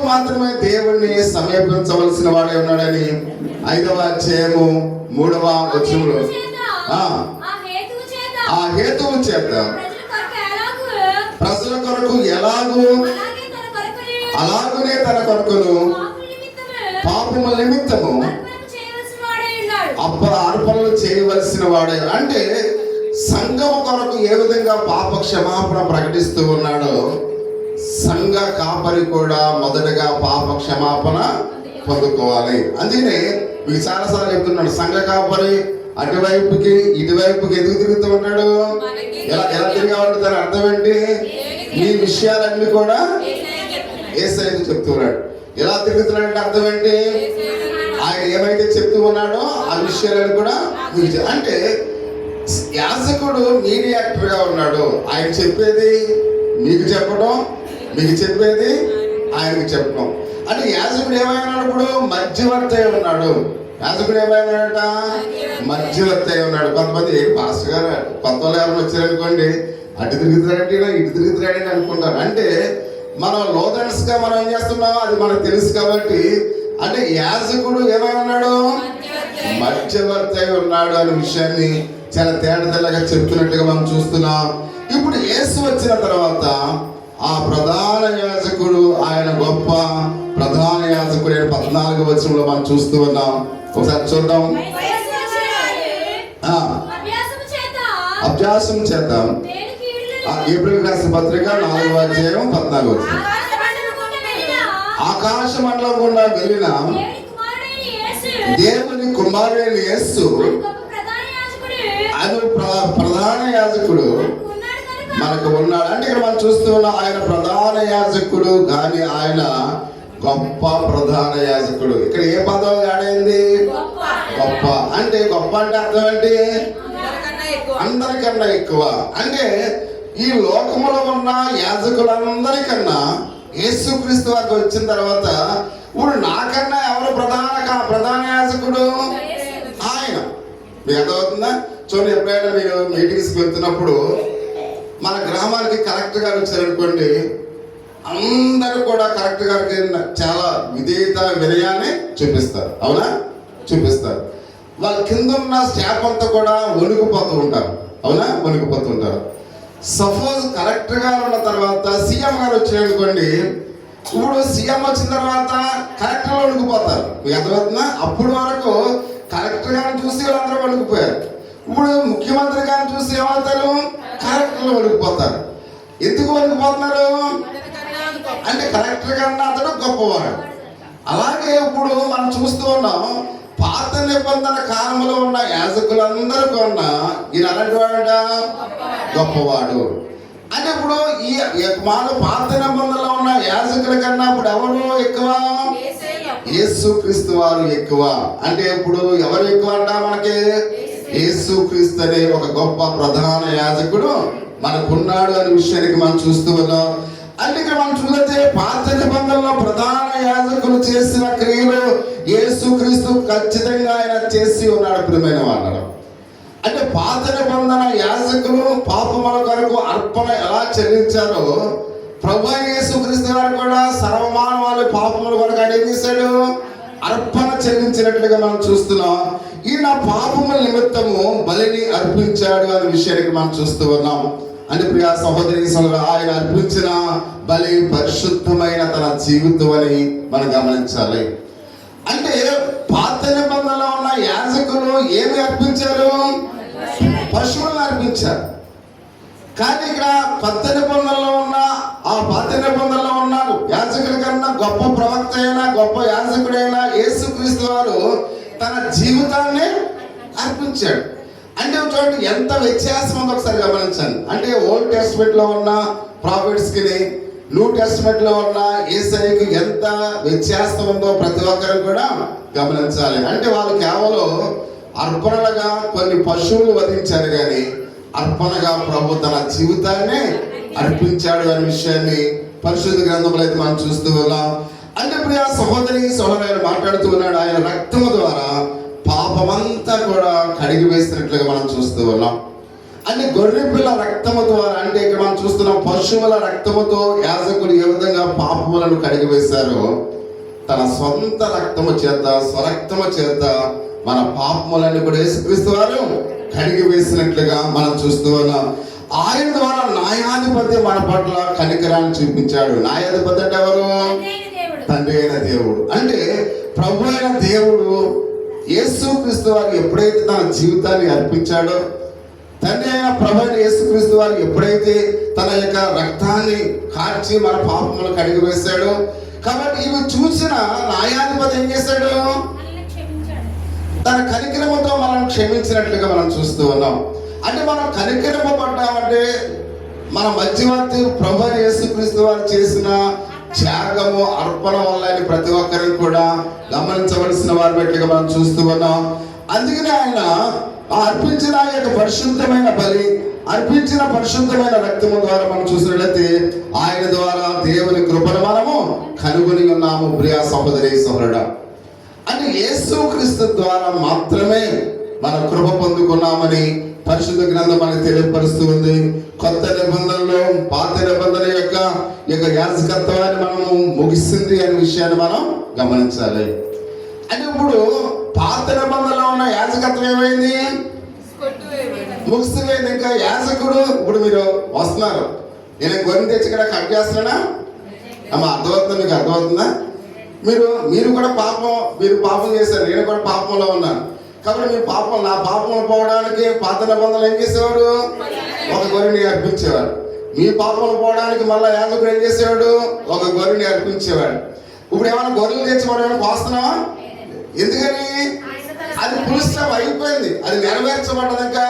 మాత్రమే దేవుణ్ణి సమీపించవలసిన వాడే ఉన్నాడని 5వ అధ్యాయము 3వ వచనంలో ఆ హేతువు చేత ప్రజల కొరకు ఎలాగూ అలాగునే తన కొరకును పాపముల నిమిత్తము అర్పణలు చేయవలసిన వాడే. అంటే సంఘము కొరకు ఏ విధంగా పాప క్షమాపణ ప్రకటిస్తూ ఉన్నాడో, సంఘ కాపరి కూడా మొదటగా పాప క్షమాపణ పొందుకోవాలి. అందుకనే మీకు చాలాసార్లు చెప్తున్నాడు, సంఘ కాపరి అటువైపుకి ఇటువైపుకి ఎందుకు తిరుగుతూ ఉంటాడు? ఎలా తిరిగా ఉంటుంది? దాని అర్థం ఏంటి? ఈ విషయాలన్నీ కూడా యేసయ్యకు చెప్తున్నాడు. ఎలా తిరుగుతున్నాడంటే అర్థం ఏంటి? ఆయన ఏమైతే చెప్తూ ఉన్నాడో ఆ విషయాలను కూడా అంటే యాజకుడు మీడియేటర్ గా ఉన్నాడు. ఆయన చెప్పేది మీకు చెప్పడం, మీకు చెప్పేది ఆయనకు చెప్పడం. అంటే యాజకుడు ఏమైనాడు? ఇప్పుడు మధ్యవర్తి అయి ఉన్నాడు. యాజకుడు ఏమైనాడట? మధ్యవర్తి అయి ఉన్నాడు. కొంతమంది పాస్టర్ గారు కొత్త వాళ్ళు ఎవరైనా వచ్చారనుకోండి, అటు తిరుగుతున్నాడంటే ఇటు తిరుగుతున్నాడని అనుకుంటారు. అంటే మనం లోదన్స్ గా మనం ఏం చేస్తున్నాం అది మనకు తెలుసు కాబట్టి, అంటే యాజకుడు ఏమై ఉన్నాడు? మధ్యవర్తి అయి ఉన్నాడు అనే విషయాన్ని చాలా తేటతెల్లగా చెప్తున్నట్టుగా మనం చూస్తున్నాం. ఇప్పుడు యేసు వచ్చిన తర్వాత ఆ ప్రధాన యాజకుడు, ఆయన గొప్ప ప్రధాన యాజకుడు 14వ వచనంలో మనం చూస్తూ ఉన్నాం. ఒకసారి చూద్దాం. అభ్యాసం చేత ఏప్రిల్ రాసిన పత్రిక 4వ అధ్యాయం 14వ వచనం. ఆకాశ మండలం గుండా వెళ్ళిన దేవుని కుమారుడైన యేసు అది ప్రధాన యాజకుడు మనకు ఉన్నాడు. అంటే ఇక్కడ మనం చూస్తూ ఉన్నాం, ఆయన ప్రధాన యాజకుడు కానీ ఆయన గొప్ప ప్రధాన యాజకుడు. ఇక్కడ ఏ పదం ఆడైంది? గొప్ప. అంటే గొప్ప అంటే అర్థం ఏంటి? అందరికన్నా ఎక్కువ. అంటే ఈ లోకములో ఉన్న యాజకులందరికన్నా యేసుక్రీస్తు వారికి వచ్చిన తర్వాత ఇప్పుడు నాకన్నా ఎవరు ప్రధాన యాజకుడు? ఆయన. మీకు అర్థమవుతుందా? చూడండి, ఎప్పుడైనా మీరు మీటింగ్స్కి వెళ్తున్నప్పుడు మన గ్రామానికి కలెక్టర్ గారు వచ్చారనుకోండి, అందరూ కూడా కలెక్టర్ గారికి చాలా విధేయత వినయాన్ని చూపిస్తారు. అవునా? చూపిస్తారు. వాళ్ళ కింద ఉన్న స్టాఫ్ అంతా కూడా వణుకుపోతూ ఉంటారు. అవునా? వణుకుపోతూ ఉంటారు. సపోజ్ కలెక్టర్ గారు ఉన్న తర్వాత సీఎం గారు వచ్చారనుకోండి, ఇప్పుడు సీఎం వచ్చిన తర్వాత కలెక్టర్ వణుకుపోతారు. మీకు అర్థమవుతుందా? అప్పుడు వరకు కలెక్టర్ గారిని చూసి వాళ్ళందరూ వణుకుపోయారు. ఇప్పుడు ముఖ్యమంత్రి గారిని చూసి ఏమవుతారు? కలెక్టర్లు వణుకుపోతారు. ఎందుకు వణుకుపోతున్నారు? అంటే కలెక్టర్ కన్నా అతడు గొప్పవాడు. అలాగే ఇప్పుడు మనం చూస్తూ ఉన్నాం, పాత నిబంధన కాలంలో ఉన్న యాజకులందరూ కొన్నా ఈయన అలాంటి వాడ గొప్పవాడు. అంటే ఇప్పుడు ఈ పాత నిబంధనలో ఉన్న యాజకుల కన్నా ఇప్పుడు ఎవరు ఎక్కువ? యేసుక్రీస్తు వారు ఎక్కువ. అంటే ఇప్పుడు ఎవరు ఎక్కువ అంట? మనకి యేసుక్రీస్తు అనే ఒక గొప్ప ప్రధాన యాజకుడు మనకున్నాడు అనే విషయానికి మనం చూస్తూ ఉన్నాం. అంటే ఇక్కడ మనం చూస్తే పాత నిబంధనలో ప్రధాన యాజకులు చేసిన క్రియలు యేసుక్రీస్తు ఖచ్చితంగా ఆయన చేసి ఉన్నాడు. ప్రియమైన వాళ్ళలో అంటే పాత నిబంధన యాజకులు పాపముల కొరకు అర్పణ ఎలా చెల్లించారో, ప్రభువైన యేసుక్రీస్తు గారు కూడా సర్వమానవాళి పాపముల కొరకు ఆయన ఏం చేశాడు? అర్పణ చెల్లించినట్లుగా మనం చూస్తున్నాం. ఈయన పాపముల నిమిత్తము బలిని అర్పించాడు అనే విషయానికి మనం చూస్తూ ఉన్నాం. అంటే ప్రియ సహోదరి సహోదరులు, ఆయన అర్పించిన బలి పరిశుద్ధమైన తన జీవితం అని మనం గమనించాలి. అంటే పాత నిబంధనలో ఉన్న యాజకులు ఏమి అర్పించారు? పశువులను అర్పించారు. కానీ ఇక్కడ కొత్త నిబంధనలో ఉన్న ఆ పాత నిబంధనలో ఉన్న యాజకుల కన్నా గొప్ప ప్రవక్త అయినా గొప్ప యాజకుడైన యేసుక్రీస్తు వారు తన జీవితాన్ని అర్పించాడు. అంటే చూడండి ఎంత వ్యత్యాసం ఉందో ఒకసారి గమనించండి. అంటే ఓల్డ్ టెస్ట్మెంట్ లో ఉన్న ప్రాఫిట్స్ కి న్యూ టెస్ట్మెంట్ లో ఉన్న యేసయ్యకు ఎంత వ్యత్యాసం ఉందో ప్రతి ఒక్కరు కూడా గమనించాలి. అంటే వాళ్ళు కేవలం అర్పణలుగా కొన్ని పశువులు వధించారు, కానీ అర్పణగా ప్రభు తన జీవితాన్ని అర్పించాడు అనే విషయాన్ని పరిశుద్ధ గ్రంథంలో అయితే మనం చూస్తూ ఉన్నాం. అంటే ప్రియ సహోదరి సహోదరుడు మాట్లాడుతూ ఉన్నాడు, ఆయన రక్తము ద్వారా పాపమంతా కూడా కడిగి వేసినట్లుగా మనం చూస్తూ ఉన్నాం. అంటే గొర్రె పిల్ల రక్తము ద్వారా, అంటే ఇక్కడ మనం చూస్తున్నాం పశువుల రక్తముతో యాజకుడు ఏ విధంగా పాపములను కడిగి వేశారో, తన సొంత రక్తము చేత, స్వరక్తము చేత మన పాపములన్నీ కూడా యేసుక్రీస్తు వారు కడిగి వేసినట్లుగా మనం చూస్తూ ఉన్నాం. ఆయన ద్వారా న్యాయాధిపతి మన పట్ల కనికరాన్ని చూపించాడు. న్యాయాధిపతి అంటే ఎవరు? తండ్రి అయిన దేవుడు. అంటే ప్రభు అయిన దేవుడు యేసుక్రీస్తు వారు ఎప్పుడైతే తన జీవితాన్ని అర్పించాడో, తండ్రి అయిన ప్రభు అయిన యేసుక్రీస్తు వారు ఎప్పుడైతే తన యొక్క రక్తాన్ని కార్చి మన పాపములు కడిగి వేశాడో, కాబట్టి ఇవి చూసిన న్యాయాధిపతి ఏం చేశాడు? తన కనికరముతో మనం క్షమించినట్లుగా మనం చూస్తూ ఉన్నాం. అంటే మనం కనికరింపబడ్డామంటే మన మధ్యవర్తి ప్రభు అయిన యేసుక్రీస్తు వారు చేసిన త్యాగము, అర్పణ వల్ల ప్రతి ఒక్కరిని కూడా గమనించవలసిన వారి బట్టిగా మనం చూస్తూ ఉన్నాం. అందుకనే ఆయన అర్పించిన యొక్క పరిశుద్ధమైన బలి, అర్పించిన పరిశుద్ధమైన రక్తము ద్వారా మనం చూసినట్లయితే ఆయన ద్వారా దేవుని కృపను మనము కనుగొని ఉన్నాము. ప్రియ సహోదరి సహోదరుడా, అంటే యేసుక్రీస్తు ద్వారా మాత్రమే మన కృప పొందుకున్నామని పరిశుద్ధ గ్రంథం మనకు తెలియపరుస్తూ ఉంది. కొత్త నిబంధనలో పాత నిబంధన యొక్క యాజకత్వాన్ని మనము ముగిసింది అనే విషయాన్ని మనం గమనించాలి. అంటే ఇప్పుడు పాత నిబంధనలో ఉన్న యాజకత్వం ఏమైంది? ముగిసిపోయింది. ఇంకా యాజకుడు, ఇప్పుడు మీరు వస్తున్నారు, నేను గొర్రె తెచ్చి ఇక్కడ కట్ చేస్తున్నానా? అమ్మ అర్థమవుతుందా? మీకు అర్థమవుతుందా? మీరు కూడా మీరు పాపం చేశారు, నేను కూడా పాపంలో ఉన్నాను. కాబట్టి మీ పాపం, నా పాపం పోవడానికి పాత నిబంధనలు ఏం చేసేవాడు? ఒక గొర్రెని అర్పించేవాడు. మీ పాపం పోవడానికి మళ్ళీ యాజకుడు ఏం చేసేవాడు? ఒక గొర్రెని అర్పించేవాడు. ఇప్పుడు ఏమైనా గొర్రెలు తెచ్చి మనం ఏమైనా కోస్తున్నావా? ఎందుకని? అది పురుషం అయిపోయింది, అది నెరవేర్చబడ్డది. ఇంకా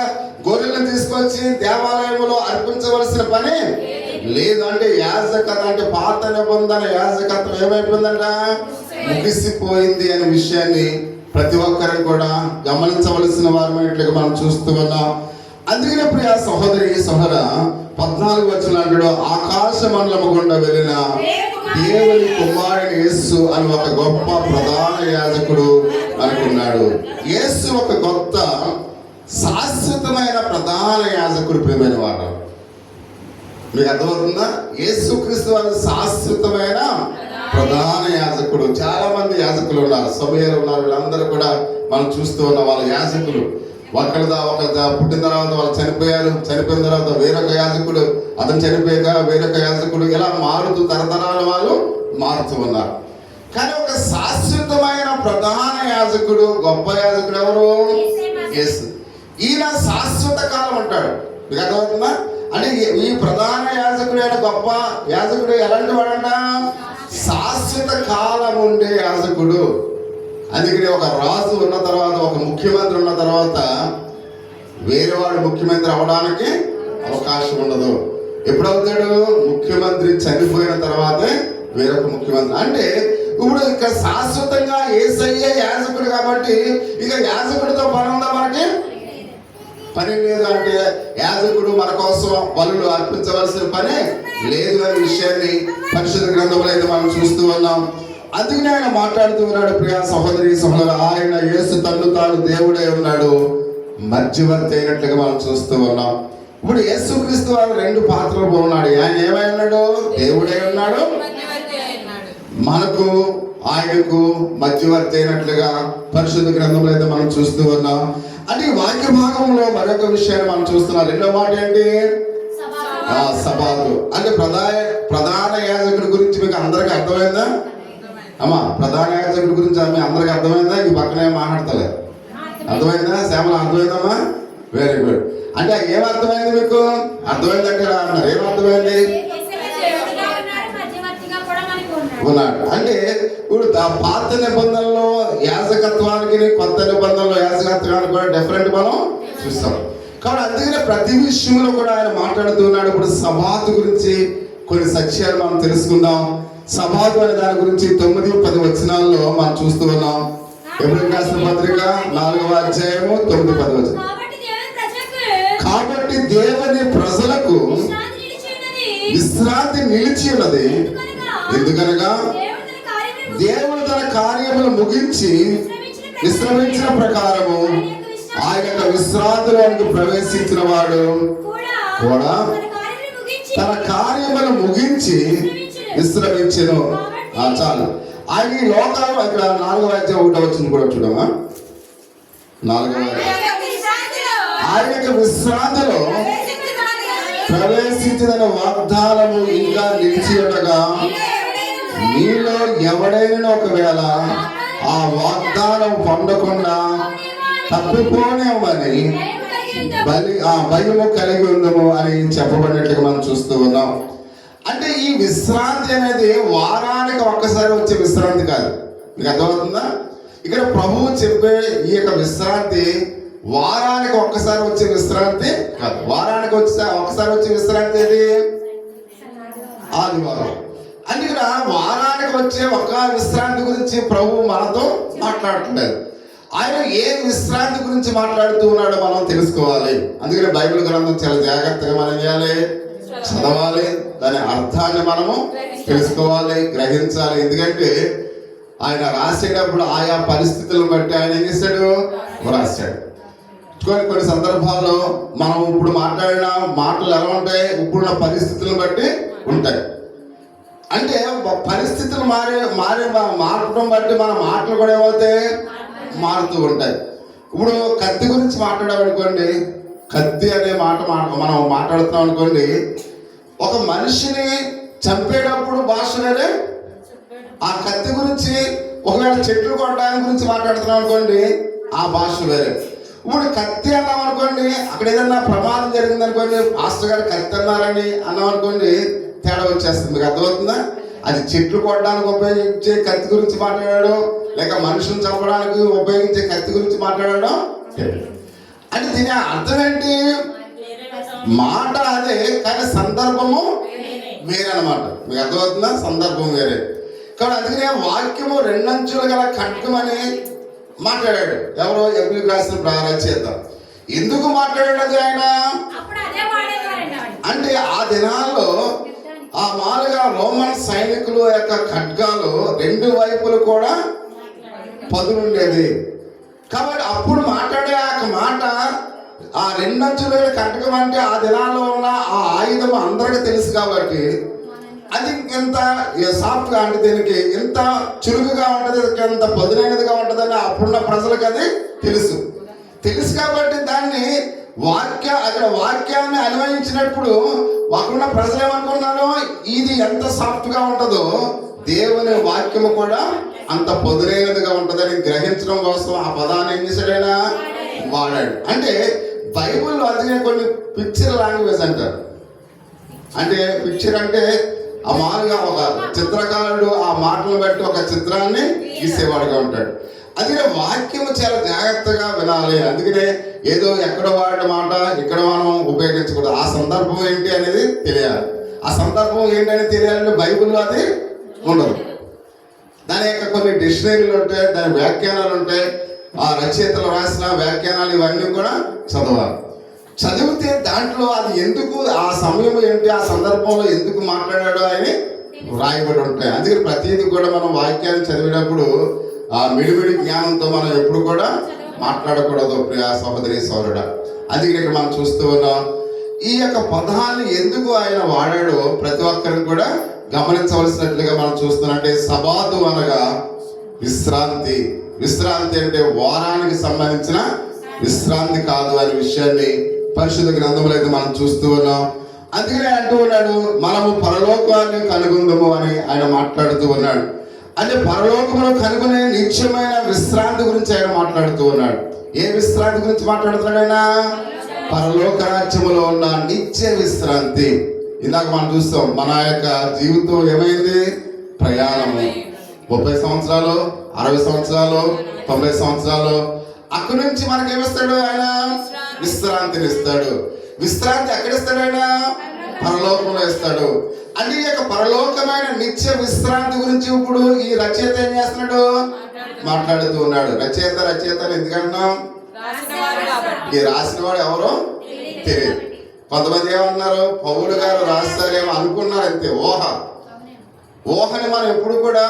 గొర్రెలను తీసుకొచ్చి దేవాలయంలో అర్పించవలసిన పని లేదు. అంటే యాజకత్వం, అంటే పాత నిబంధన యాజకత్వం ఏమైపోయిందంట? ముగిసిపోయింది అనే విషయాన్ని ప్రతి ఒక్కరిని కూడా గమనించవలసిన వారమైనట్లుగా మనం చూస్తూ ఉన్నాం. అందుకనే ప్రియ సహోదరి సహోదర 14 వచనంలో ఆకాశ మండలము గుండా వెళ్ళిన దేవుని కుమారుని యేసు అని ఒక గొప్ప ప్రధాన యాజకుడు అనుకున్నాడు. యేసు ఒక కొత్త శాశ్వతమైన ప్రధాన యాజకుడు. ప్రియమైన వారు, మీకు అర్థమవుతుందా? యేసుక్రీస్తు వారు శాశ్వతమైన ప్రధాన యాజకుడు. చాలా మంది యాజకులు ఉన్నారు, సమయాలు ఉన్నారు, వీళ్ళందరూ కూడా మనం చూస్తూ ఉన్నాం. వాళ్ళ యాజకులు ఒకరిదా పుట్టిన తర్వాత వాళ్ళు చనిపోయారు, చనిపోయిన తర్వాత వేరొక యాజకుడు, అతను చనిపోయాక వేరొక యాజకుడు, ఇలా మారుతూ తరతరాల వాళ్ళు మారుతూ ఉన్నారు. కానీ ఒక శాశ్వతమైన ప్రధాన యాజకుడు, గొప్ప యాజకుడు ఎవరు? యేసు. ఈయన శాశ్వత కాలం ఉంటాడు. మీకు అర్థమవుతుందా? అంటే ఈ ప్రధాన యాజకుడు అయిన గొప్ప యాజకుడు ఎలాంటి వాడంట? శాశ్వత కాలం ఉండే యాజకుడు. అందుకని ఒక రాజు ఉన్న తర్వాత, ఒక ముఖ్యమంత్రి ఉన్న తర్వాత వేరేవాడు ముఖ్యమంత్రి అవడానికి అవకాశం ఉండదు. ఎప్పుడవుతాడు? ముఖ్యమంత్రి చనిపోయిన తర్వాతే వేరొక ముఖ్యమంత్రి. అంటే ఇప్పుడు ఇక్కడ శాశ్వతంగా యేసయ్యే యాజకుడు కాబట్టి ఇక యాజకుడితో పని ఉందా? మనకి పని లేదు. అంటే యాజకుడు మన కోసం బలులు అర్పించవలసిన పని లేదు అనే విషయాన్ని పరిశుద్ధ గ్రంథంలో అయితే మనం చూస్తూ ఉన్నాం. అందుకనే ఆయన మాట్లాడుతూ ఉన్నాడు. ప్రియ సహోదరి సహోదరు, ఆయన యేసు తను తాను దేవుడే ఉన్నాడు, మధ్యవర్తి అయినట్లుగా మనం చూస్తూ ఉన్నాం. ఇప్పుడు యేసుక్రీస్తు వారు 2 పాత్రలు ఉన్నాడు. ఆయన ఏమై ఉన్నాడు? దేవుడే ఉన్నాడు, మనకు ఆయనకు మధ్యవర్తి అయినట్లుగా పరిశుద్ధ గ్రంథంలో అయితే మనం చూస్తూ ఉన్నాం. అంటే ఈ వాక్య భాగంలో మరొక విషయాన్ని మనం చూస్తున్నాం. రెండో మాట ఏంటి? సబాతు. అంటే ప్రధాన యాజకుడి గురించి మీకు అందరికీ అర్థమైందా? అమ్మా, ప్రధాన యాజకుడి గురించి మీ అందరికి అర్థమైందా? ఈ పక్కనే మాట్లాడతలేదు. అర్థమైందా? శ్యామల అర్థమైందమ్మా? Very good. అంటే ఏమర్థమైంది మీకు? అర్థమైందంటే అన్నారు. ఏమర్థమైంది? ఉన్నాడు. అంటే ఇప్పుడు పాత నిబంధనలో యాజకత్వానికి కొత్త నిబంధనలో యాజకత్వానికి కూడా డిఫరెంట్ మనం చూస్తాం. కాబట్టి అందుకనే ప్రతి విషయంలో కూడా ఆయన మాట్లాడుతూ ఉన్నాడు. ఇప్పుడు సబాతు గురించి కొన్ని సత్యాలు మనం తెలుసుకుందాం. సబాతు అనే దాని గురించి 9-10 వచనాల్లో మనం చూస్తూ ఉన్నాం. ఎబ్రాయీయులకు రాసిన పత్రిక 4వ అధ్యాయము 9-10 వచనం. కాబట్టి దేవుని ప్రజలకు విశ్రాంతి నిలిచి ఉన్నది. ఎందుకనగా దేవుడు తన కార్యములు ముగించి విశ్రమించిన ప్రకారము ఆ యొక్క విశ్రాంతిలోనికి ప్రవేశించిన వాడు కూడా తన కార్యములను ముగించి విశ్రమించెను. చాలు. ఆయన ఈ లోకంలో ఇక్కడ 4వ అధ్యాయం 1వ వచనం కూడా చూడమా. 4వ ఆయన యొక్క విశ్రాంతిలో ప్రవేశించిన వాగ్దానము ఇంకా నిలిచి ఉండగా మీలో ఎవడైనా ఒకవేళ ఆ వాగ్దానం పొందకుండా తప్పిపోనేమని భయము కలిగి ఉందము అని చెప్పబడినట్లుగా మనం చూస్తూ ఉన్నాం. అంటే ఈ విశ్రాంతి అనేది వారానికి ఒక్కసారి వచ్చే విశ్రాంతి కాదు. మీకు అర్థమవుతుందా? ఇక్కడ ప్రభువు చెప్పే ఈ యొక్క విశ్రాంతి వారానికి ఒక్కసారి వచ్చే విశ్రాంతి కాదు. వారానికి ఒక్కసారి వచ్చే విశ్రాంతి ఏది? ఆదివారం. అంటే ఇక్కడ వారానికి వచ్చే ఒక విశ్రాంతి గురించి ప్రభువు మనతో మాట్లాడుతున్నారు. ఆయన ఏ విశ్రాంతి గురించి మాట్లాడుతూ ఉన్నాడో మనం తెలుసుకోవాలి. అందుకని బైబిల్ గ్రంథం చాలా జాగ్రత్తగా మనం చేయాలి, చదవాలి, దాని అర్థాన్ని మనము తెలుసుకోవాలి, గ్రహించాలి. ఎందుకంటే ఆయన రాసేటప్పుడు ఆయా పరిస్థితులను బట్టి ఆయన ఏం చేశాడు? రాశాడు. కొన్ని సందర్భాల్లో మనం ఇప్పుడు మాట్లాడిన మాటలు ఎలా ఉంటాయి? ఇప్పుడున్న పరిస్థితులను బట్టి ఉంటాయి. అంటే పరిస్థితులు మారడం బట్టి మన మాటలు కూడా ఏమవుతాయి? మారుతూ ఉంటాయి. ఇప్పుడు కత్తి గురించి మాట్లాడామనుకోండి, కత్తి అనే మాట మనం మాట్లాడుతున్నాం అనుకోండి, ఒక మనిషిని చంపేటప్పుడు భాష వేరే, ఆ కత్తి గురించి ఒకవేళ చెట్లు కొట్టడానికి గురించి మాట్లాడుతున్నాం అనుకోండి, ఆ భాష వేరే. ఇప్పుడు కత్తి అన్నాం అనుకోండి, అక్కడ ఏదన్నా ప్రమాదం జరిగింది అనుకోండి, మాస్టర్ గారు కత్తి అన్నారని అన్నాం అనుకోండి, తేడా వచ్చేస్తుంది. మీకు అర్థమవుతుందా? అది చెట్లు కొట్టడానికి ఉపయోగించే కత్తి గురించి మాట్లాడాడు, లేక మనుషులను చంపడానికి ఉపయోగించే కత్తి గురించి మాట్లాడాడు. అంటే దీని అర్థం ఏంటి? మాట అదే, కానీ సందర్భము వేరనమాట. మీకు అర్థమవుతుందా? సందర్భం వేరే. కాబట్టి అందుకనే వాక్యము 2 అంచులు గల ఖడ్గమని మాట్లాడాడు. ఎవరో ఎబ్రిల్ రాసిన రచయిత. ఎందుకు మాట్లాడాడు అది ఆయన? అంటే ఆ దినాల్లో ఆ మామూలుగా రోమన్ సైనికుల యొక్క ఖడ్గాలు 2 వైపులు కూడా పదునుండేది. కాబట్టి అప్పుడు మాట్లాడే ఆ మాట, ఆ 2 అంచుల ఖడ్గం అంటే ఆ దినాల్లో ఉన్న ఆ ఆయుధం అందరికీ తెలుసు. కాబట్టి అది ఎంత సాఫ్ట్గా అంటే దీనికి ఎంత చురుకుగా ఉంటుంది, ఎంత పదునైనదిగా ఉంటుందని అప్పుడున్న ప్రజలకు అది తెలుసు. కాబట్టి దాన్ని అక్కడ వాక్యాన్ని అన్వయించినప్పుడు అక్కడున్న ప్రజలు ఏమనుకున్నారు? ఇది ఎంత సాఫ్ట్గా ఉంటుందో దేవుని వాక్యము కూడా అంత పదునైనదిగా ఉంటుందని గ్రహించడం కోసం ఆ పదాన్ని ఏం చేశాడైనా వాడాడు. అంటే బైబిల్లో అందుకే కొన్ని పిక్చర్ లాంగ్వేజ్ అంటారు. అంటే పిక్చర్ అంటే ఆ మామూలుగా ఒక చిత్రకారుడు ఆ మాటలు బట్టి ఒక చిత్రాన్ని గీసేవాడుగా ఉంటాడు. అందుకనే వాక్యము చాలా జాగ్రత్తగా వినాలి. అందుకనే ఏదో ఎక్కడ వాడిన మాట ఇక్కడ మనం ఉపయోగించకూడదు. ఆ సందర్భం ఏంటి అనేది తెలియాలి. ఆ సందర్భం ఏంటని తెలియాలంటే బైబిల్లో అది ఉండదు. దాని యొక్క కొన్ని డిక్షనరీలు ఉంటాయి, దాని వ్యాఖ్యానాలు ఉంటాయి, ఆ రచయితలు రాసిన వ్యాఖ్యానాలు ఇవన్నీ కూడా చదవాలి. చదివితే దాంట్లో అది ఎందుకు, ఆ సమయం ఏంటి, ఆ సందర్భంలో ఎందుకు మాట్లాడాడో అని రాయబడి ఉంటాయి. అందుకని ప్రతిదీ కూడా మనం వాక్యాన్ని చదివేటప్పుడు ఆ మిడిమిడి జ్ఞానంతో మనం ఎప్పుడు కూడా మాట్లాడకూడదు ప్రియా సహోదరి సోదరుడా. అందుకని ఇక్కడ మనం చూస్తూ ఉన్నాం. ఈ యొక్క పదాన్ని ఎందుకు ఆయన వాడాడో ప్రతి ఒక్కరికి కూడా గమనించవలసినట్లుగా మనం చూస్తున్నట్టే సబాతు అనగా విశ్రాంతి. విశ్రాంతి అంటే వారానికి సంబంధించిన విశ్రాంతి కాదు అనే విషయాన్ని పరిశుద్ధ గ్రంథంలో అయితే మనం చూస్తూ ఉన్నాం. అందుకనే అంటూ ఉన్నాడు, మనము పరలోకాన్ని కనుగొందము అని ఆయన మాట్లాడుతూ ఉన్నాడు. అంటే పరలోకంలో కనుగొనే నిత్యమైన విశ్రాంతి గురించి ఆయన మాట్లాడుతూ ఉన్నాడు. ఏ విశ్రాంతి గురించి మాట్లాడుతున్నాడు ఆయన? పరలోక రాజ్యములో ఉన్న నిత్య విశ్రాంతి. ఇందాక మనం చూస్తాం, మన యొక్క జీవితం ఏమైంది? ప్రయాణము. 30 సంవత్సరాలు, 60 సంవత్సరాలు, 90 సంవత్సరాలు. అక్కడి నుంచి మనకి ఏమిస్తాడు ఆయన? విశ్రాంతిని ఇస్తాడు. విశ్రాంతి ఎక్కడిస్తాడు ఆయన? పరలోకంలో ఇస్తాడు. అంటే ఈ యొక్క పరలోకమైన నిత్య విశ్రాంతి గురించి ఇప్పుడు ఈ రచయిత ఏం చేస్తున్నాడు? మాట్లాడుతూ ఉన్నాడు. రచయిత ఎందుకంటున్నాం? ఈ రాసిన వాడు ఎవరో తెలియదు. కొంతమంది ఏమన్నారు? పౌలు గారు రాస్తారేమో అనుకున్నారు, అంతే. ఊహని మనం ఎప్పుడు కూడా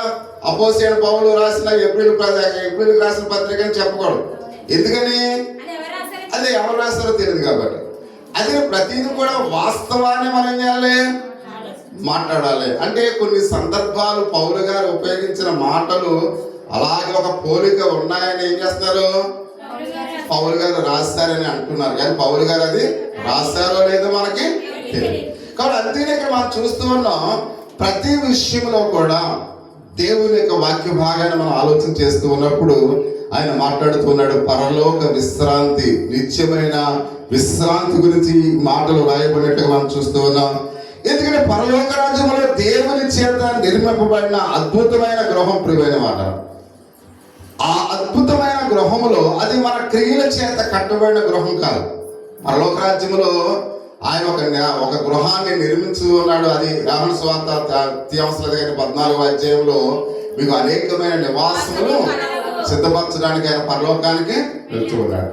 అపోస్తలుడైన పౌలు రాసిన ఏప్రిల్ రాసిన పత్రిక అని చెప్పకూడదు. ఎందుకని? అదే ఎవరు రాస్తారో తెలియదు కాబట్టి. అదే ప్రతిదీ కూడా వాస్తవాన్ని మనం ఏం చేయాలి, మాట్లాడాలి. అంటే కొన్ని సందర్భాలు పౌలు గారు ఉపయోగించిన మాటలు అలాగే ఒక పోలిక ఉన్నాయని ఏం చేస్తున్నారు, పౌలు గారు రాస్తారని అంటున్నారు. కానీ పౌలు గారు అది రాస్తారో లేదో మనకి తెలియదు. కాబట్టి అంతేనే ఇక్కడ మనం చూస్తూ ఉన్నాం, ప్రతి విషయంలో కూడా దేవుని యొక్క వాక్య భాగాన్ని మనం ఆలోచన చేస్తూ ఉన్నప్పుడు ఆయన మాట్లాడుతున్నాడు. పరలోక విశ్రాంతి, నిత్యమైన విశ్రాంతి గురించి మాటలు రాయబడినట్టుగా మనం చూస్తూ ఉన్నాం. ఎందుకంటే పరలోక రాజ్యంలో దేవుని చేత నిర్మింపబడిన అద్భుతమైన గృహం ప్రియమైన మాట. ఆ అద్భుతమైన గృహములో అది మన క్రియల చేత కట్టబడిన గృహం కాదు. పరలోక రాజ్యములో ఆయన ఒక గృహాన్ని నిర్మించు ఉన్నాడు. అది యోహాను సువార్త 14వ అధ్యాయంలో మీకు అనేకమైన నివాసములు సిద్ధపరచడానికి ఆయన పరలోకానికి వెళ్తూ ఉన్నాడు.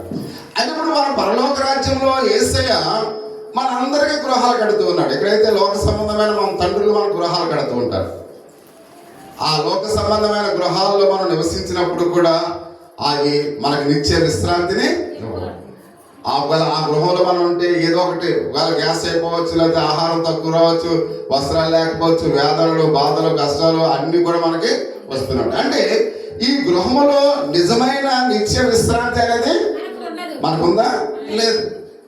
అయితే ఇప్పుడు మన పరలోక రాజ్యంలో యేసయ్య మనందరికీ గృహాలు కడుతూ ఉన్నాడు. ఎక్కడైతే లోక సంబంధమైన మన తండ్రులు మన గృహాలు కడుతూ ఉంటారు, ఆ లోక సంబంధమైన గృహాల్లో మనం నివసించినప్పుడు కూడా అది మనకు నిత్య విశ్రాంతిని ఒకవేళ ఆ గృహంలో మనం ఉంటే ఏదో ఒకటి, ఒకవేళ గ్యాస్ అయిపోవచ్చు, లేకపోతే ఆహారం తక్కువ రావచ్చు, వస్త్రాలు లేకపోవచ్చు, వేదనలు, బాధలు, కష్టాలు అన్ని కూడా మనకి వస్తున్నాయి. అంటే ఈ గృహంలో నిజమైన నిత్య విశ్రాంతి అనేది మనకుందా? లేదు.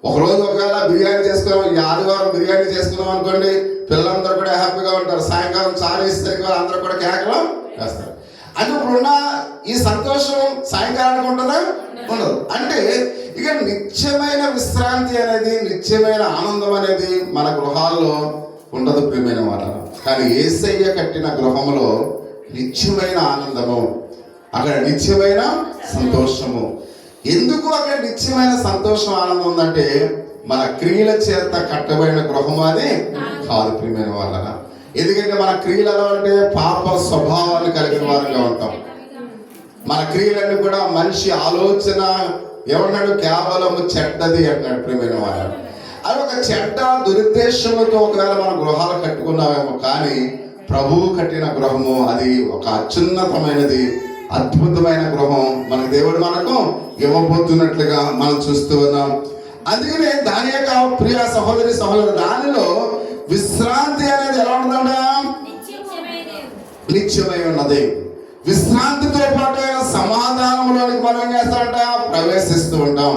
ఒకరోజు ఒకవేళ బిర్యానీ చేసుకున్నాం, ఈ ఆదివారం బిర్యానీ చేసుకున్నాం అనుకోండి, పిల్లలందరూ కూడా హ్యాపీగా ఉంటారు. సాయంకాలం చాలు ఇస్తారు, అందరూ కూడా కేకలు వేస్తారు. అంటే ఇప్పుడున్న ఈ సంతోషం సాయంకాలానికి ఉంటుందా? ఉండదు. అంటే ఇక నిత్యమైన విశ్రాంతి అనేది, నిత్యమైన ఆనందం అనేది మన గృహాల్లో ఉండదు ప్రియమైన మాట. కానీ యేసయ్య కట్టిన గృహంలో నిత్యమైన ఆనందము, అక్కడ నిత్యమైన సంతోషము. ఎందుకు అక్కడ నిత్యమైన సంతోషం, ఆనందం ఉందంటే మన క్రియల చేత కట్టబడిన గృహము అది కాదు ప్రియమైన వాళ్ళ. ఎందుకంటే మన క్రియలు ఎలా అంటే పాప స్వభావాన్ని కలిగిన వారంగా ఉంటాం. మన క్రియలన్నీ కూడా మనిషి ఆలోచన ఏమన్నాడు, కేవలం చెడ్డది అంటున్నాడు ప్రియమైన వాళ్ళ. అది ఒక చెడ్డ దురుద్దేశంతో ఒకవేళ మన గృహాలు కట్టుకున్నామేమో, కానీ ప్రభువు కట్టిన గృహము అది ఒక అత్యున్నతమైనది, అద్భుతమైన గృహం మన దేవుడు మనకు ఇవ్వబోతున్నట్లుగా మనం చూస్తూ ఉన్నాం. అందుకనే దాని యొక్క ప్రియ సహోదరి సహోదరు, దానిలో విశ్రాంతి అనేది ఎలా ఉంటుందంట, నిత్యమై ఉన్నది. విశ్రాంతితో పాటు సమాధానంలోనికి మనం ఏం చేస్తామంట, ప్రవేశిస్తూ ఉంటాం.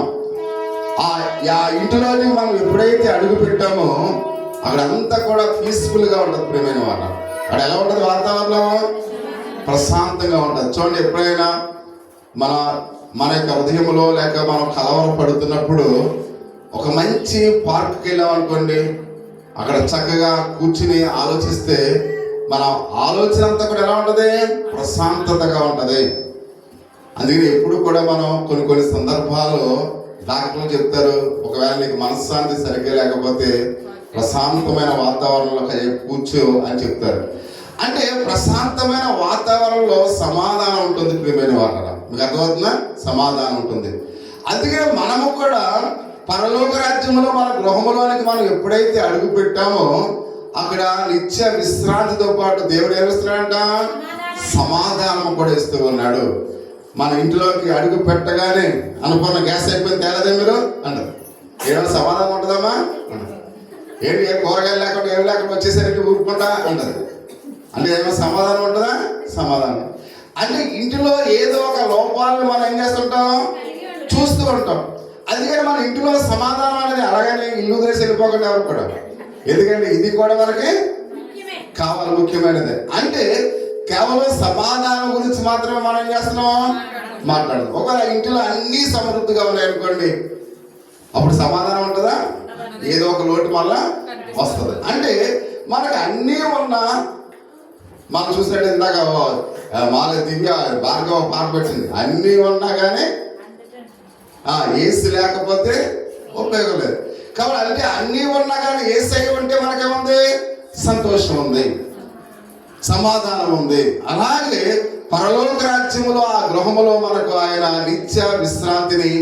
ఆ ఇంటిలోని మనం ఎప్పుడైతే అడుగు పెట్టామో అక్కడ అంతా కూడా పీస్ఫుల్ గా ఉంటుంది ప్రియమైన వాళ్ళ. అక్కడ ఎలా ఉంటుంది వాతావరణం, ప్రశాంతంగా ఉంటుంది. చూడండి, ఎప్పుడైనా మన యొక్క హృదయంలో లేక మనం కలవర పడుతున్నప్పుడు ఒక మంచి పార్క్కి వెళ్ళాం అనుకోండి, అక్కడ చక్కగా కూర్చుని ఆలోచిస్తే మన ఆలోచన అంతా కూడా ఎలా ఉంటుంది, ప్రశాంతతగా ఉంటుంది. అందుకని ఎప్పుడు కూడా మనం కొన్ని సందర్భాల్లో డాక్టర్లు చెప్తారు, ఒకవేళ నీకు మనశ్శాంతి సరిగ్గా లేకపోతే ప్రశాంతమైన వాతావరణంలో కూర్చో అని చెప్తారు. అంటే ప్రశాంతమైన వాతావరణంలో సమాధానం ఉంటుంది ప్రియమైన వాళ్ళ. మీకు అర్థమవుతుందా? సమాధానం ఉంటుంది. అందుకే మనము కూడా పరలోక రాజ్యంలో మన గృహంలోనికి మనం ఎప్పుడైతే అడుగు పెట్టామో అక్కడ నిత్య విశ్రాంతితో పాటు దేవుడు ఏమిస్తున్నాడంట, సమాధానం కూడా ఇస్తూ ఉన్నాడు. మన ఇంట్లోకి అడుగు పెట్టగానే అనుకున్న గ్యాస్ అయిపోయింది తేలదే మీరు అంటారు, ఏమైనా సమాధానం ఉంటుందమ్మా? ఏంటి, ఏ కూరగాయలు లేకుండా ఏమి లేకుండా వచ్చేసరికి ఊరుకుంటా అంటారు. అంటే ఏమైనా సమాధానం ఉంటుందా? సమాధానం. అంటే ఇంటిలో ఏదో ఒక లోపాలను మనం ఏం చేస్తుంటాం, చూస్తూ ఉంటాం. అందుకని మన ఇంటిలో సమాధానం అనేది అలాగనే ఇల్లు వదిలేసి వెళ్ళిపోకుండా ఎవరు కూడా, ఎందుకంటే ఇది కూడా మనకి కావాలి, ముఖ్యమైనది. అంటే కేవలం సమాధానం గురించి మాత్రమే మనం ఏం చేస్తున్నాం, మాట్లాడదు. ఒకవేళ ఇంటిలో అన్ని సమృద్ధిగా ఉన్నాయనుకోండి, అప్పుడు సమాధానం ఉంటుందా? ఏదో ఒక లోటు మళ్ళా వస్తుంది. అంటే మనకు అన్నీ ఉన్నా, మనం చూసినట్టు ఇందాక మాల దివ్య భార్గవ పాట పెట్టింది, అన్నీ ఉన్నా కానీ ఏసీ లేకపోతే ఉపయోగం లేదు. కాబట్టి అంటే అన్నీ ఉన్నా కానీ ఏసై ఉంటే మనకేముంది, సంతోషం ఉంది, సమాధానం ఉంది. అలాగే పరలోక రాజ్యములో ఆ గృహములో మనకు ఆయన నిత్య విశ్రాంతిని,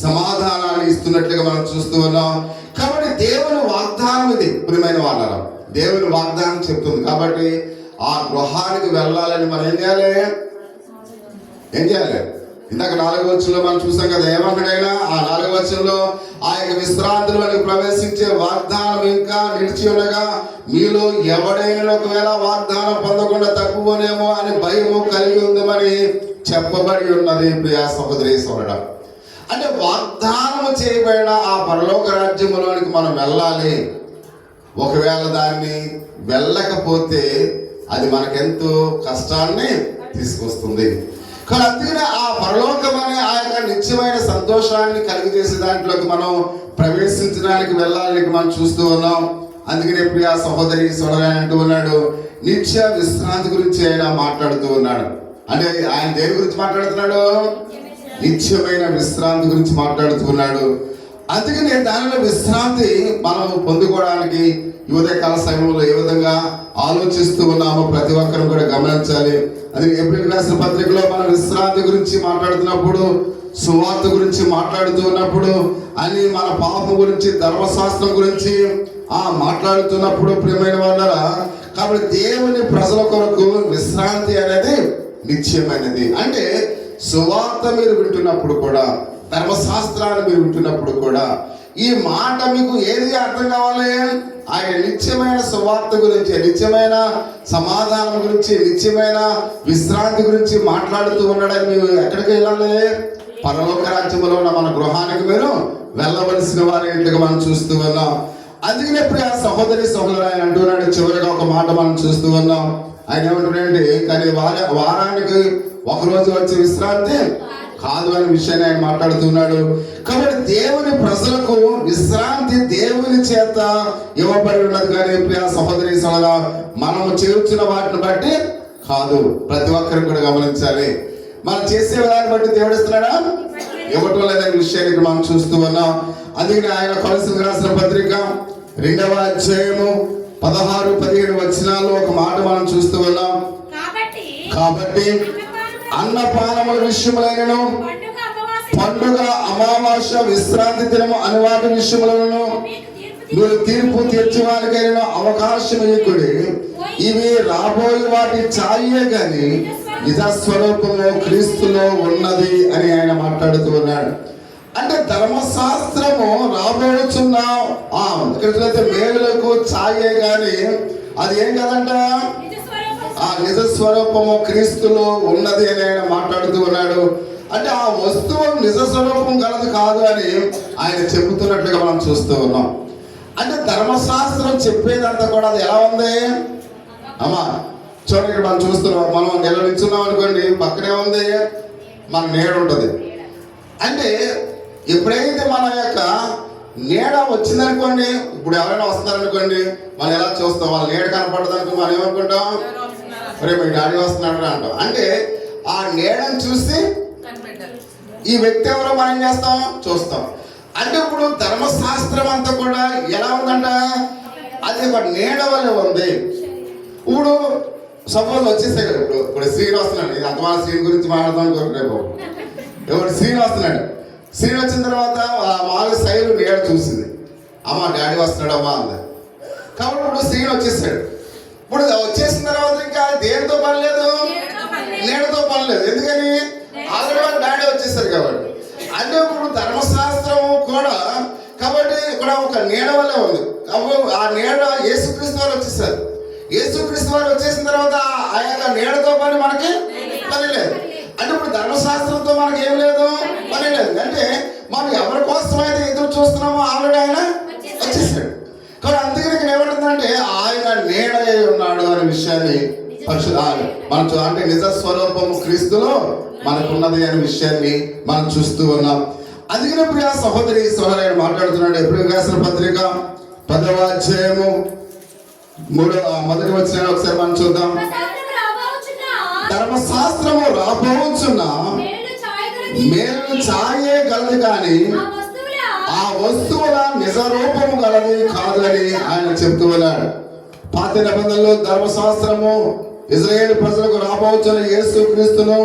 సమాధానాన్ని ఇస్తున్నట్లుగా మనం చూస్తూ ఉన్నాం. కాబట్టి దేవుని వాగ్దానం ఇది ప్రియమైన వాళ్ళ, దేవుని వాగ్దానం చెప్తుంది. కాబట్టి ఆ గృహానికి వెళ్ళాలని మనం ఏం చేయాలి? ఇందాక 4వ వచనంలో మనం చూసాం కదా, ఏమంటాడైనా ఆ 4వ వచనంలో ఆ యొక్క విశ్రాంతిలోకి ప్రవేశించే వాగ్దానం ఇంకా నిలిచి ఉండగా మీలో ఎవడైనా ఒకవేళ వాగ్దానం పొందకుండా తక్కువనేమో అని భయము కలిగి ఉందమని చెప్పబడి ఉన్నది. ప్రియా సహోదరి సోదరుడా, అంటే వాగ్దానం చేయబడిన ఆ పరలోక రాజ్యంలోనికి మనం వెళ్ళాలి. ఒకవేళ దాన్ని వెళ్ళకపోతే అది మనకెంతో కష్టాన్ని తీసుకొస్తుంది. కానీ అందుకనే ఆ పరలోకం అనే ఆ యొక్క నిత్యమైన సంతోషాన్ని కలిగజేసే దాంట్లోకి మనం ప్రవేశించడానికి వెళ్ళాలని మనం చూస్తూ ఉన్నాం. అందుకనే ప్రియా సహోదరి సోదరు అంటూ ఉన్నాడు, నిత్య విశ్రాంతి గురించి ఆయన మాట్లాడుతూ ఉన్నాడు. అంటే ఆయన దేని గురించి మాట్లాడుతున్నాడు? నిత్యమైన విశ్రాంతి గురించి మాట్లాడుతూ ఉన్నాడు. అందుకనే దానిలో విశ్రాంతి మనం పొందుకోవడానికి ఉదయకాల సమయంలో ఏ విధంగా ఆలోచిస్తూ ఉన్నామో ప్రతి ఒక్కరు కూడా గమనించాలి. అది ఏప్రిల్ రాసిన పత్రికలో మనం విశ్రాంతి గురించి మాట్లాడుతున్నప్పుడు, సువార్త గురించి మాట్లాడుతూ ఉన్నప్పుడు, అని మన పాపం గురించి, ధర్మశాస్త్రం గురించి మాట్లాడుతున్నప్పుడు ప్రియమైన వాళ్ళరా, కాబట్టి దేవుని ప్రజల కొరకు విశ్రాంతి అనేది నిత్యమైనది. అంటే సువార్త మీరు వింటున్నప్పుడు కూడా, ధర్మశాస్త్రాన్ని మీరు వింటున్నప్పుడు కూడా ఈ మాట మీకు ఏది అర్థం కావాలి? ఆయన నిత్యమైన సువార్త గురించి, నిత్యమైన సమాధానం గురించి, నిత్యమైన విశ్రాంతి గురించి మాట్లాడుతూ ఉన్నాడని మీరు ఎక్కడికి వెళ్ళాలి? పరలోక రాజ్యంలో ఉన్న మన గృహానికి మీరు వెళ్ళవలసిన వారి ఇంటికి మనం చూస్తూ ఉన్నాం. అందుకనే ఇప్పుడు ఆ సహోదరి సహోదరు ఆయన అంటున్నాడు, చివరిగా ఒక మాట మనం చూస్తూ ఉన్నాం. ఆయన ఏమంటున్నాడంటే, కానీ వారానికి ఒకరోజు వచ్చే విశ్రాంతి కాదు అనే విషయాన్ని ఆయన మాట్లాడుతున్నాడు. కాబట్టి దేవుని ప్రజలకు విశ్రాంతి దేవుని చేత ఇవ్వబడి ఉన్నది. కానీ ప్రియా సహోదరి సోదరా, మనము చేస్తున్న వాటిని బట్టి కాదు. ప్రతి ఒక్కరికి కూడా గమనించాలి, మనం చేసే విధాన్ని బట్టి దేవుడు ఇస్తున్నాడా? ఇవ్వటం లేదనే విషయాన్ని మనం చూస్తూ ఉన్నాం. అందుకని ఆయన కొలస్సీలకు రాసిన పత్రిక 2వ అధ్యాయము 16-17 వచనాల్లో ఒక మాట మనం చూస్తూ ఉన్నాం. కాబట్టి అన్నపానముల విషయములైనను, పండుగ, అమావాస్య, విశ్రాంతి దినము అనే వాటి విషయములను మీరు తీర్పు తీర్చడానికైనా అవకాశం ఇవ్వకుడి. ఇవి రాబోయే వాటి ఛాయే గాని నిజ స్వరూపము క్రీస్తులో ఉన్నది అని ఆయన మాట్లాడుతూ ఉన్నాడు. అంటే ధర్మశాస్త్రము రాబోతున్న ఎక్కడైతే మేలులకు ఛాయే గాని అది ఏం కదంట, ఆ నిజ స్వరూపము క్రీస్తులో ఉన్నది అని ఆయన మాట్లాడుతూ ఉన్నాడు. అంటే ఆ వస్తువు నిజ స్వరూపం కలది కాదు అని ఆయన చెబుతున్నట్లుగా మనం చూస్తూ ఉన్నాం. అంటే ధర్మశాస్త్రం చెప్పేదంతా కూడా అది ఎలా ఉంది అమ్మా? చూడండి, ఇక్కడ మనం చూస్తున్నాం. మనం నిలనిచ్చున్నాం అనుకోండి, పక్కనే ఉంది మన నీడ ఉంటుంది. అంటే ఎప్పుడైతే మన యొక్క నీడ వచ్చిందనుకోండి, ఇప్పుడు ఎవరైనా వస్తున్నారనుకోండి, మనం ఎలా చూస్తాం? వాళ్ళ నీడ కనపడదనుకో మనం ఏమనుకుంటాం? అరే మీ డాడీ వస్తున్నాడు అంటాం. అంటే ఆ నీడను చూసి ఈ వ్యక్తి ఎవరో మనం చేస్తాం, చూస్తాం. అంటే ఇప్పుడు ధర్మశాస్త్రం అంతా కూడా ఎలా ఉందంట, అది ఒక నీడ వల్ల ఉంది. ఇప్పుడు సపోజ్ వచ్చేసాయి కదా, ఇప్పుడు శ్రీని వస్తున్నాడు, ఇది అంతమాన శ్రీని గురించి మాట్లాడదాం అనుకోలేదు. ఇప్పుడు శ్రీని వస్తున్నాడు, శ్రీని వచ్చిన తర్వాత మామూలు శైలు నీడ చూసింది, అమ్మ డాడీ వస్తున్నాడు అమ్మా అంది. కాబట్టి ఇప్పుడు శ్రీని వచ్చేసాడు. ఇప్పుడు వచ్చేసిన తర్వాత ఇంకా దేనితో పని లేదు, నీడతో పని లేదు. ఎందుకని? ఆల్రెడీ డాడీ వచ్చేసారు కాబట్టి. అంటే ఇప్పుడు ధర్మశాస్త్రం కూడా కాబట్టి ఇక్కడ ఒక నీడ వల్లే ఉంది. ఆ నీడ యేసుక్రీస్తు వారు వచ్చేసారు. యేసుక్రీస్తు వారు వచ్చేసిన తర్వాత ఆ యొక్క నీడతో పని మనకి పని లేదు. అంటే ఇప్పుడు ధర్మశాస్త్రంతో మనకి ఏం లేదు, పని లేదు. అంటే మనం ఎవరి కోసం అయితే ఎదురు చూస్తున్నామో ఆల్రెడీ ఆయన వచ్చేసాడు. కాబట్టి అందుకని ఇక్కడ ఏమంటుందంటే ఆయన నీడ ఉన్నాడు అనే విషయాన్ని మనం అంటే నిజ స్వరూపము క్రీస్తులో మనకున్నది అనే విషయాన్ని మనం చూస్తూ ఉన్నాం. అందుకనే ప్రియా సహోదరి సోదరుడు మాట్లాడుతున్నాడు. ఏప్రిల్ రాసిన పత్రిక 10వ అధ్యాయము 3వ వచనం ఒకసారి మనం చూద్దాం. ధర్మశాస్త్రము రాబోచున్న మేలు ఛాయే గలది కానీ ఆ వస్తువుల నిజ రూపము గలది కాదు అని ఆయన చెప్తూ ఉన్నాడు. పాత నిబంధనలో ధర్మశాస్త్రము ఇశ్రాయేలు ప్రజలకు రాబోతున్న యేసుక్రీస్తును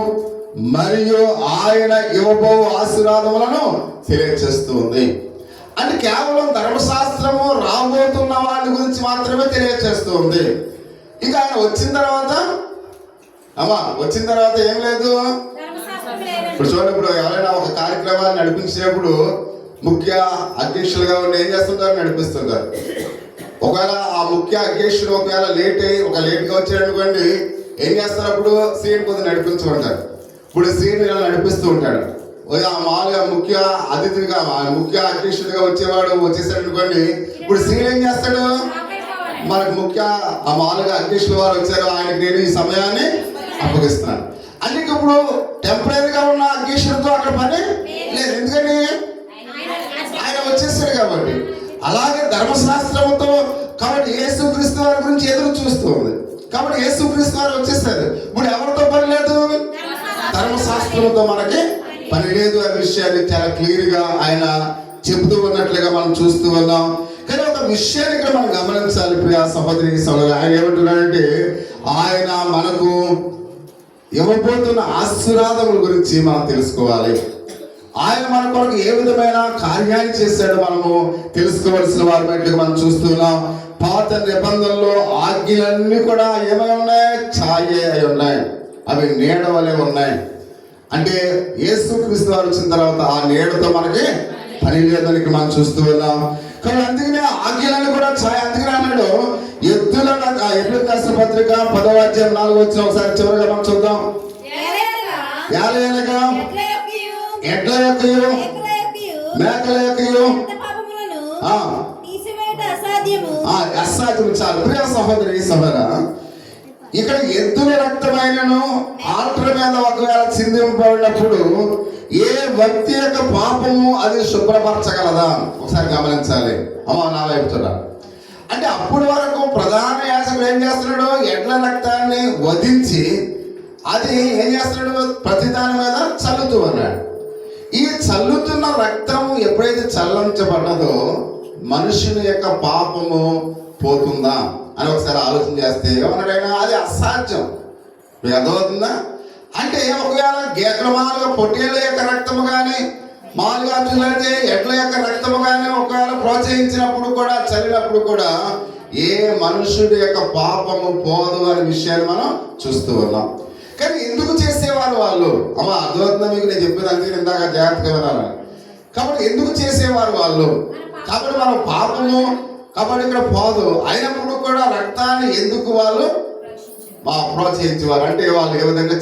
మరియు ఆయన ఇవ్వబో ఆశీర్వాదములను తెలియజేస్తూ ఉంది. అంటే కేవలం ధర్మశాస్త్రము రాబోతున్న వాటి గురించి మాత్రమే తెలియజేస్తూ ఉంది. ఇంకా ఆయన వచ్చిన తర్వాత ఏం లేదు, ఇప్పుడు చూడండి, ఇప్పుడు ఎవరైనా ఒక కార్యక్రమాన్ని నడిపించేటప్పుడు ముఖ్య అధ్యక్షులుగా ఉండి ఏం చేస్తుంటారు? నడిపిస్తుంటారు. ఒకవేళ ఆ ముఖ్య అధ్యక్షుడు ఒకవేళ లేట్గా వచ్చాడు అనుకోండి, ఏం చేస్తారు? అప్పుడు సీన్ కొద్దిగా నడిపించుకుంటారు. ఇప్పుడు సీన్ ఇలా నడిపిస్తూ ఉంటాడు. మామూలుగా ముఖ్య అతిథిగా ముఖ్య అధ్యక్షుడిగా వచ్చేసాడు అనుకోండి, ఇప్పుడు సీన్ ఏం చేస్తాడు? మనకు ముఖ్య మామూలుగా అధ్యక్షులు వారు వచ్చారు, ఆయనకి నేను ఈ సమయాన్ని అప్పగిస్తున్నాను. అంటే ఇప్పుడు టెంపరీగా ఉన్న అధ్యక్షుడితో అక్కడ పని లేదు, ఎందుకని ఆయన వచ్చేసాడు కాబట్టి. అలాగే ధర్మశాస్త్రంతో కాబట్టి యేసుక్రీస్తు వారి గురించి ఎదురు చూస్తుంది కాబట్టి యేసుక్రీస్తు వారు వచ్చేసారు. ఇప్పుడు ఎవరితో పని లేదు? ధర్మశాస్త్రంతో మనకి పని లేదు అనే విషయాన్ని చాలా క్లియర్ గా ఆయన చెబుతూ ఉన్నట్లుగా మనం చూస్తూ ఉన్నాం. కానీ ఒక విషయాన్ని ఇక్కడ మనం గమనించాలి ప్రియా సహోదరి సహోదరు. ఆయన ఏమంటున్నాడంటే, ఆయన మనకు ఇవ్వబోతున్న ఆశీర్వాదముల గురించి మనం తెలుసుకోవాలి. ఆయన మన కొరకు ఏ విధమైన కార్యాన్ని చేశాడో మనము తెలుసుకోవలసిన వారి బయటకు మనం చూస్తున్నాం. పాత నిబంధనలో ఆజ్ఞలన్నీ కూడా ఏమై ఉన్నాయి? ఛాయే అయి ఉన్నాయి, అవి నీడ వలె ఉన్నాయి. అంటే యేసుక్రీస్తు వారు వచ్చిన తర్వాత ఆ నీడతో మనకి పని లేదని మనం చూస్తూ ఉన్నాం. కానీ అందుకనే ఆజ్ఞలన్నీ కూడా ఛాయ. అందుకనే అన్నాడు, ఎద్దుల రాసిన పత్రిక 10వ అధ్యాయం 4వ వచనం ఒకసారి చివరిగా మనం చూద్దాం. ఏలయనగా ఎడ్ల యొక్కయు మేకల యొక్కయు అసాధ్యం. చాలు ప్రియ సహోదరి సహోదర, ఇక్కడ ఎద్దుల రక్తమైనను ఆల్టర్ మీద ఒకవేళ చిందింపబడినప్పుడు ఏ వ్యక్తి యొక్క పాపము అది శుభ్రపరచగలదా? ఒకసారి గమనించాలి. నా వైపు చూడ. అంటే అప్పటి వరకు ప్రధాన యాజకుడు ఏం చేస్తున్నాడు? ఎడ్ల రక్తాన్ని వధించి అది ఏం చేస్తున్నాడు? ప్రతి దాని మీద చల్లుతూ ఉన్నాడు. ఈ చల్లుతున్న రక్తము ఎప్పుడైతే చల్లించబడ్డదో మనుషుని యొక్క పాపము పోతుందా అని ఒకసారి ఆలోచన చేస్తే ఏమన్నాడైనా? అది అసాధ్యం. అర్థమవుతుందా? అంటే ఒకవేళ మామూలుగా పొట్టేళ్ళ యొక్క రక్తము కానీ మామూలుగా చూస్తే ఎడ్ల యొక్క రక్తము కానీ ఒకవేళ ప్రోత్సహించినప్పుడు కూడా చల్లినప్పుడు కూడా ఏ మనుషుడి యొక్క పాపము పోదు అనే విషయాన్ని మనం చూస్తూ ఉన్నాం. కానీ ఎందుకు చేసేవారు వాళ్ళు? అర్థమవుతుందా మీకు? నేను చెప్పేది అంతే, ఇందాక జాగ్రత్తగా వినాలని. కాబట్టి ఎందుకు చేసేవారు వాళ్ళు? కాబట్టి మనం పాపము కాబట్టి ఇక్కడ పోదు అయినప్పుడు కూడా రక్తాన్ని ఎందుకు వాళ్ళు ప్రోత్సహించేవారు? అంటే వాళ్ళు ఏ విధంగా